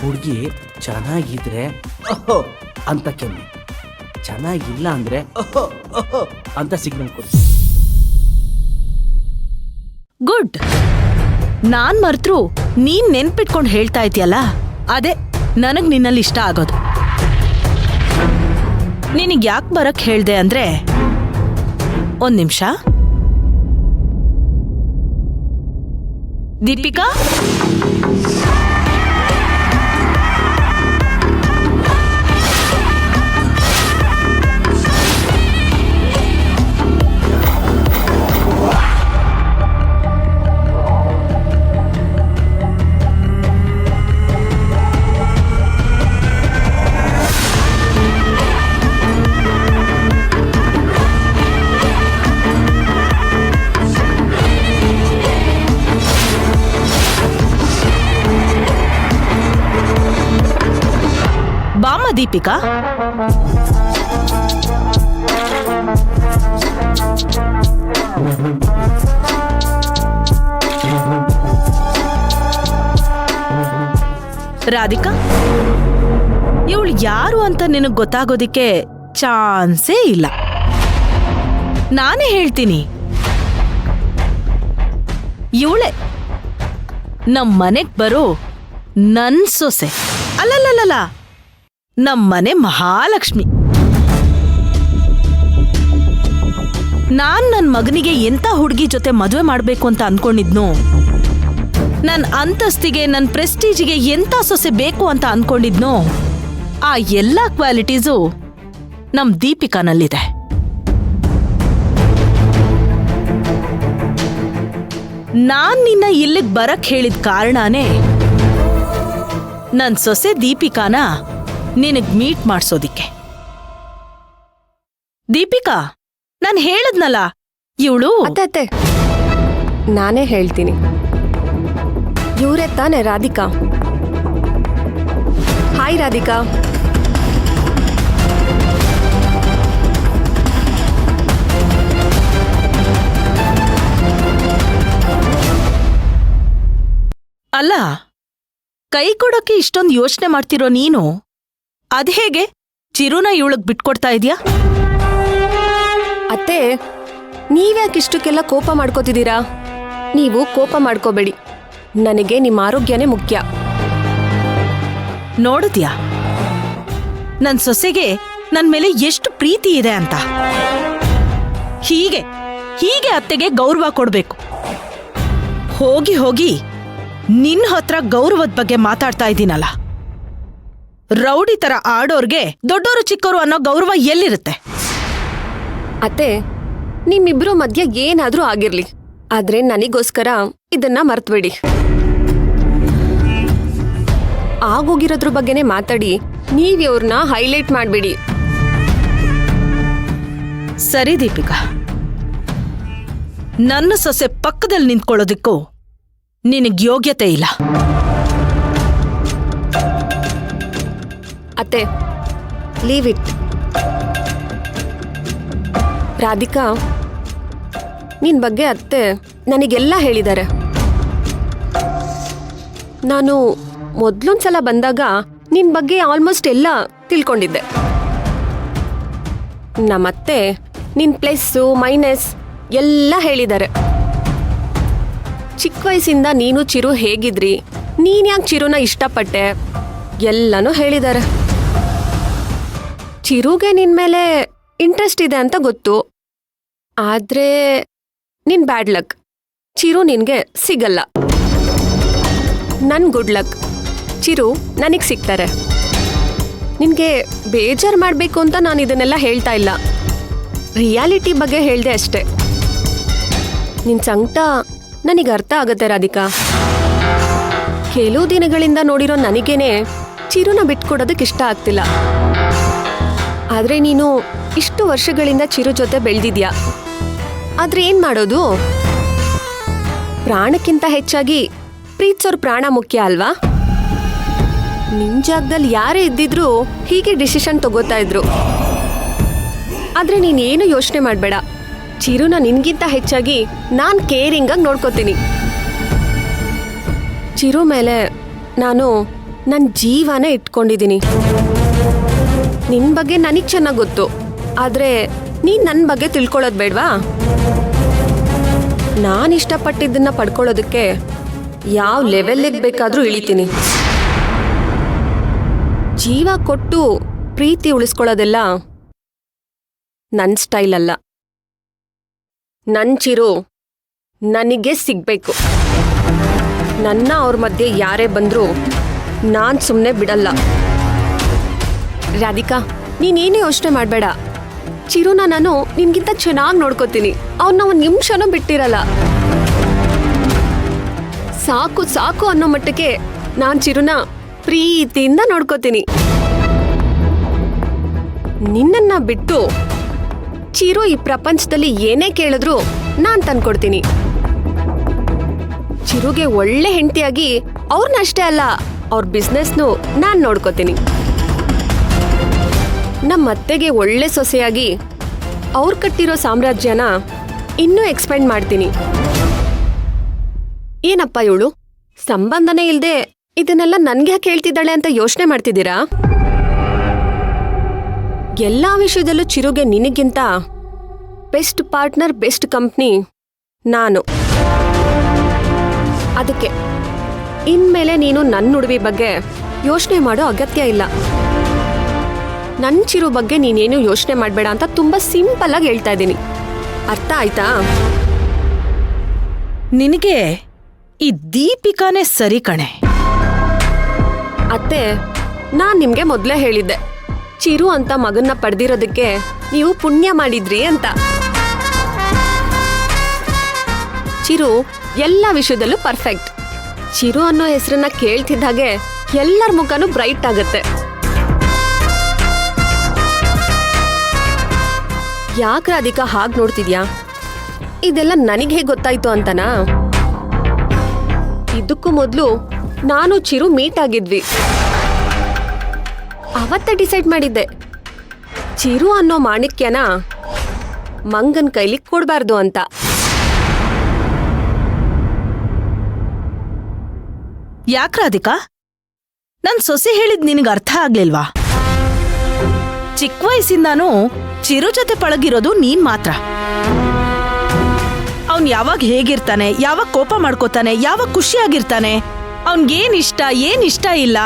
ಹುಡುಗಿ ಚೆನ್ನಾಗಿದ್ರೆ ಓಹೋ ಅಂತ ಕೆಮ್ಮಿ, ಚೆನ್ನಾಗಿಲ್ಲ ಅಂದ್ರೆ ಓಹೋ ಓಹೋ ಅಂತ ಸಿಗ್ನಲ್ ಕೊಡಿ. ಗುಡ್. ನಾನ್ ಮರ್ತರು ನೀನ್ ನೆನ್ಪಿಟ್ಕೊಂಡು ಹೇಳ್ತಾ ಇದೆಯಲ್ಲ, ಅದೇ ನನಗ್ ನಿನ್ನಲ್ಲಿ ಇಷ್ಟ ಆಗೋದು. ನಿನಗ್ ಯಾಕೆ ಬರಕ್ ಹೇಳ್ದೆ ಅಂದ್ರೆ, ಒಂದ್ ನಿಮಿಷ. ದೀಪಿಕಾ, ಬಾಮ ದೀಪಿಕಾ. ರಾಧಿಕಾ, ಇವಳು ಯಾರು ಅಂತ ನಿನಗ್ ಗೊತ್ತಾಗೋದಿಕ್ಕೆ ಚಾನ್ಸೇ ಇಲ್ಲ. ನಾನೇ ಹೇಳ್ತೀನಿ, ಇವಳೆ ನಮ್ ಮನೆಗ್ ಬರೋ ನನ್ ಸೊಸೆ. ಅಲ್ಲಲ್ಲಲ್ಲ, ನಮ್ಮನೆ ಮಹಾಲಕ್ಷ್ಮಿ. ನಾನ್ ನನ್ ಮಗನಿಗೆ ಎಂತ ಹುಡುಗಿ ಜೊತೆ ಮದುವೆ ಮಾಡ್ಬೇಕು ಅಂತ ಅನ್ಕೊಂಡಿದ್ನು, ನನ್ ಅಂತಸ್ತಿಗೆ ನನ್ ಪ್ರೆಸ್ಟೀಜಿಗೆ ಎಂತ ಸೊಸೆ ಬೇಕು ಅಂತ ಅನ್ಕೊಂಡಿದ್ನೋ, ಆ ಎಲ್ಲಾ ಕ್ವಾಲಿಟೀಸು ನಮ್ ದೀಪಿಕಾನಲ್ಲಿದೆ. ನಾನ್ ನಿನ್ನ ಇಲ್ಲಿಗ್ ಬರಕ್ ಹೇಳಿದ ಕಾರಣನೇ ನನ್ ಸೊಸೆ ದೀಪಿಕಾನ ನಿನಗ್ ಮೀಟ್ ಮಾಡ್ಸೋದಿಕ್ಕೆ. ದೀಪಿಕಾ, ನಾನ್ ಹೇಳದ್ನಲ್ಲ, ಇವಳು ಅತ್ತೆ ನಾನೇ ಹೇಳ್ತೀನಿ. ಇವರೇ ತಾನೆ ರಾಧಿಕಾ? ಹಾಯ್ ರಾಧಿಕಾ. ಅಲ್ಲ, ಕೈ ಕೊಡೋಕೆ ಇಷ್ಟೊಂದು ಯೋಚನೆ ಮಾಡ್ತಿರೋ ನೀನು ಅದ್ಹೇಗೆ ಚಿರುನ ಇವಳಗ್ ಬಿಟ್ಕೊಡ್ತಾ ಇದೀಯಾ? ಅತ್ತೆ, ನೀವ್ಯಾಕಿಷ್ಟಕ್ಕೆಲ್ಲ ಕೋಪ ಮಾಡ್ಕೋತಿದ್ದೀರಾ? ನೀವು ಕೋಪ ಮಾಡ್ಕೋಬೇಡಿ, ನನಗೆ ನಿಮ್ಮ ಆರೋಗ್ಯನೇ ಮುಖ್ಯ. ನೋಡಿದ್ಯಾ ನನ್ ಸೊಸೆಗೆ ನನ್ ಮೇಲೆ ಎಷ್ಟು ಪ್ರೀತಿ ಇದೆ ಅಂತ? ಹೀಗೆ ಹೀಗೆ ಅತ್ತೆಗೆ ಗೌರವ ಕೊಡ್ಬೇಕು. ಹೋಗಿ ಹೋಗಿ ನಿನ್ ಹತ್ರ ಗೌರವದ ಬಗ್ಗೆ ಮಾತಾಡ್ತಾ ಇದ್ದೀನಲ್ಲ, ರೌಡಿ ತರ ಆಡೋರ್ಗೆ ದೊಡ್ಡೋರು ಚಿಕ್ಕೋರು ಅನ್ನೋ ಗೌರವ ಎಲ್ಲಿರುತ್ತೆ? ಅತ್ತೆ, ನಿಮ್ಮಿಬ್ರು ಮಧ್ಯ ಏನಾದ್ರೂ ಆಗಿರ್ಲಿ, ಆದ್ರೆ ನನಗೋಸ್ಕರ ಇದನ್ನ ಮರ್ತ್ಬೇಡಿ. ಆಗೋಗಿರೋದ್ರ ಬಗ್ಗೆನೇ ಮಾತಾಡಿ, ನೀವ್ಯವ್ರನ್ನ ಹೈಲೈಟ್ ಮಾಡ್ಬೇಡಿ. ಸರಿ ದೀಪಿಕಾ, ನನ್ನ ಸೊಸೆ ಪಕ್ಕದಲ್ಲಿ ನಿಂತ್ಕೊಳ್ಳೋದಿಕ್ಕೂ ನಿನಗ್ ಯೋಗ್ಯತೆ ಇಲ್ಲ. ಅತ್ತೆ, ಲೀವ್ ಇಟ್. ರಾಧಿಕಾ, ನಿನ್ ಬಗ್ಗೆ ಅತ್ತೆ ನನಗೆಲ್ಲ ಹೇಳಿದ್ದಾರೆ. ನಾನು ಮೊದ್ಲೊಂದ್ಸಲ ಬಂದಾಗ ನಿನ್ ಬಗ್ಗೆ ಆಲ್ಮೋಸ್ಟ್ ಎಲ್ಲ ತಿಳ್ಕೊಂಡಿದ್ದೆ. ನಮ್ಮತ್ತೆ ನಿನ್ ಪ್ಲಸ್ಸು ಮೈನಸ್ ಎಲ್ಲ ಹೇಳಿದ್ದಾರೆ. ಚಿಕ್ಕ ವಯಸ್ಸಿಂದ ನೀನು ಚಿರು ಹೇಗಿದ್ರಿ, ನೀನ್ ಯಾಕೆ ಚಿರುನ ಇಷ್ಟಪಟ್ಟೆ, ಎಲ್ಲನೂ ಹೇಳಿದ್ದಾರೆ. ಚಿರುಗೆ ನಿನ್ ಮೇಲೆ ಇಂಟ್ರೆಸ್ಟ್ ಇದೆ ಅಂತ ಗೊತ್ತು, ಆದ್ರೆ ನಿನ್ ಬ್ಯಾಡ್ ಲಕ್, ಚಿರು ನಿನ್ಗೆ ಸಿಗಲ್ಲ. ನನ್ ಗುಡ್ ಲಕ್, ಚಿರು ನನಗ್ ಸಿಗ್ತಾರೆ. ನಿನ್ಗೆ ಬೇಜಾರ್ ಮಾಡ್ಬೇಕು ಅಂತ ನಾನು ಇದನ್ನೆಲ್ಲ ಹೇಳ್ತಾ ಇಲ್ಲ, ರಿಯಾಲಿಟಿ ಬಗ್ಗೆ ಹೇಳ್ದೆ ಅಷ್ಟೆ. ನಿನ್ ಸಂಕಟ ನನಗೆ ಅರ್ಥ ಆಗತ್ತೆ ರಾಧಿಕಾ. ಕೆಲವು ದಿನಗಳಿಂದ ನೋಡಿರೋ ನನಗೇನೆ ಚಿರುನ ಬಿಟ್ಕೊಡೋದಕ್ಕೆ ಇಷ್ಟ ಆಗ್ತಿಲ್ಲ. ಆದ್ರೆ ನೀನು ಇಷ್ಟು ವರ್ಷಗಳಿಂದ ಚಿರು ಜೊತೆ ಬೆಳೆದಿದ್ಯಾ, ಆದ್ರೆ ಏನ್ ಮಾಡೋದು? ಪ್ರಾಣಕ್ಕಿಂತ ಹೆಚ್ಚಾಗಿ ಪ್ರೀತಿಸೋರ್ ಪ್ರಾಣ ಮುಖ್ಯ ಅಲ್ವಾ? ನಿನ್ ಜಾಗದಲ್ಲಿ ಯಾರೇ ಇದ್ದಿದ್ರು ಹೀಗೆ ಡಿಸಿಷನ್ ತಗೋತಾ ಇದ್ರು. ಆದ್ರೆ ನೀನೇನು ಯೋಚನೆ ಮಾಡ್ಬೇಡ, ಚಿರುನ ನಿನ್ಗಿಂತ ಹೆಚ್ಚಾಗಿ ನಾನ್ ಕೇರಿಂಗ್ ಆಗಿ ನೋಡ್ಕೋತೀನಿ. ಚಿರು ಮೇಲೆ ನಾನು ನನ್ನ ಜೀವನೇ ಇಟ್ಕೊಂಡಿದ್ದೀನಿ. ನಿನ್ ಬಗ್ಗೆ ನನಗ್ ಚೆನ್ನಾಗ್ ಗೊತ್ತು, ಆದ್ರೆ ನೀನ್ ನನ್ನ ಬಗ್ಗೆ ತಿಳ್ಕೊಳ್ಳೋದ್ ಬೇಡ್ವಾ? ನಾನು ಇಷ್ಟಪಟ್ಟಿದ್ದನ್ನ ಪಡ್ಕೊಳ್ಳೋದಕ್ಕೆ ಯಾವ ಲೆವೆಲ್ಗೆ ಬೇಕಾದ್ರೂ ಇಳಿತೀನಿ. ಜೀವ ಕೊಟ್ಟು ಪ್ರೀತಿ ಉಳಿಸ್ಕೊಳ್ಳೋದೆಲ್ಲ ನನ್ನ ಸ್ಟೈಲ್ ಅಲ್ಲ. ನನ್ ಚಿರು ನನಗೆ ಸಿಗ್ಬೇಕು. ನನ್ನ ಅವ್ರ ಮಧ್ಯೆ ಯಾರೇ ಬಂದ್ರೂ ನಾನ್ ಸುಮ್ಮನೆ ಬಿಡಲ್ಲ. ರಾಧಿಕಾ, ನೀನೇನು ಯೋಚನೆ ಮಾಡಬೇಡ. ಚಿರುನ ನಾನು ನಿನ್ಗಿಂತ ಚೆನ್ನಾಗಿ ನೋಡ್ಕೋತೀನಿ. ಅವನ್ನ ಒಂದು ನಿಮಿಷನೂ ಬಿಟ್ಟಿರಲ್ಲ. ಸಾಕು ಸಾಕು ಅನ್ನೋ ಮಟ್ಟಕ್ಕೆ ನಾನ್ ಚಿರುನ ಪ್ರೀತಿಯಿಂದ ನೋಡ್ಕೋತೀನಿ. ನಿನ್ನನ್ನ ಬಿಟ್ಟು ಚಿರು ಈ ಪ್ರಪಂಚದಲ್ಲಿ ಏನೇ ಕೇಳಿದ್ರು ನಾನ್ ತಂದ್ಕೊಡ್ತೀನಿ. ಚಿರುಗೆ ಒಳ್ಳೆ ಹೆಂಡತಿಯಾಗಿ ಅವ್ರನ್ನ ಅಷ್ಟೇ ಅಲ್ಲ, ಅವ್ರ ಬಿಸ್ನೆಸ್ನು ನಾನ್ ನೋಡ್ಕೋತೀನಿ. ನಮ್ಮ ಅತ್ತೆಗೆ ಒಳ್ಳೆ ಸೊಸೆಯಾಗಿ ಅವ್ರು ಕಟ್ಟಿರೋ ಸಾಮ್ರಾಜ್ಯನ ಇನ್ನೂ ಎಕ್ಸ್ಪೆಂಡ್ ಮಾಡ್ತೀನಿ. ಏನಪ್ಪ ಇವಳು ಸಂಬಂಧನೇ ಇಲ್ದೆ ಇದನ್ನೆಲ್ಲ ನನ್ಗೆ ಯಾಕೆ ಹೇಳ್ತಿದ್ದಾಳೆ ಅಂತ ಯೋಚನೆ ಮಾಡ್ತಿದ್ದೀರಾ? ಎಲ್ಲಾ ವಿಷಯದಲ್ಲೂ ಚಿರುಗೆ ನಿನಗಿಂತ ಬೆಸ್ಟ್ ಪಾರ್ಟ್ನರ್, ಬೆಸ್ಟ್ ಕಂಪ್ನಿ ನಾನು. ಅದಕ್ಕೆ ಇನ್ಮೇಲೆ ನೀನು ನನ್ನ ಉಡುವಿ ಬಗ್ಗೆ ಯೋಚನೆ ಮಾಡೋ ಅಗತ್ಯ ಇಲ್ಲ. ನನ್ನ ಚಿರು ಬಗ್ಗೆ ನೀನೇನು ಯೋಚನೆ ಮಾಡಬೇಡ ಅಂತ ತುಂಬಾ ಸಿಂಪಲ್ ಆಗಿ ಹೇಳ್ತಾ ಇದ್ದೀನಿ. ಅರ್ಥ ಆಯ್ತಾ? ನಿನಗೆ ಈ ದೀಪಿಕಾನೇ ಸರಿ ಕಣೆ. ಅತ್ತೆ, ನಾನ್ ನಿಮ್ಗೆ ಮೊದ್ಲೇ ಹೇಳಿದ್ದೆ, ಚಿರು ಅಂತ ಮಗನ್ನ ಪಡೆದಿರೋದಕ್ಕೆ ನೀವು ಪುಣ್ಯ ಮಾಡಿದ್ರಿ ಅಂತ. ಚಿರು ಎಲ್ಲ ವಿಷಯದಲ್ಲೂ ಪರ್ಫೆಕ್ಟ್. ಚಿರು ಅನ್ನೋ ಹೆಸರನ್ನ ಕೇಳ್ತಿದ್ದಾಗೆ ಎಲ್ಲರ ಮುಖನೂ ಬ್ರೈಟ್ ಆಗತ್ತೆ. ಯಾಕೆ ರಾಧಿಕಾ ಹಾಗೆ ನೋಡ್ತಿದ್ಯಾ? ಇದೆಲ್ಲ ನನಗೆ ಹೇಗೆ ಗೊತ್ತಾಯ್ತು ಅಂತನಾ? ಇದಕ್ಕೂ ಮೊದಲು ನಾನು ಚಿರು ಮೀಟ್ ಆಗಿದ್ವಿ. ಅವತ್ತೇ ಡಿಸೈಡ್ ಮಾಡಿದ್ದೆ, ಚಿರು ಅನ್ನೋ ಮಾಣಿಕ್ಯನ ಮಂಗನ್ ಕೈಲಿ ಕೊಡ್ಬಾರ್ದು ಅಂತ. ಯಾಕ್ ರಾಧಿಕಾ, ನನ್ ಸೊಸೆ ಹೇಳಿದ್ ನಿನಗೆ ಅರ್ಥ ಆಗ್ಲಿಲ್ವಾ? ಚಿಕ್ಕ ವಯಸ್ಸಿಂದಾನು ಚಿರು ಜೊತೆ ಪಳಗಿರೋದು ನೀನ್ ಮಾತ್ರ. ಅವನ್ ಯಾವಾಗ ಹೇಗಿರ್ತಾನೆ, ಯಾವಾಗ ಕೋಪ ಮಾಡ್ಕೋತಾನೆ, ಯಾವಾಗ ಖುಷಿಯಾಗಿರ್ತಾನೆ, ಅವನ್ಗೇನ್ ಇಷ್ಟ ಏನ್ ಇಷ್ಟ ಇಲ್ಲ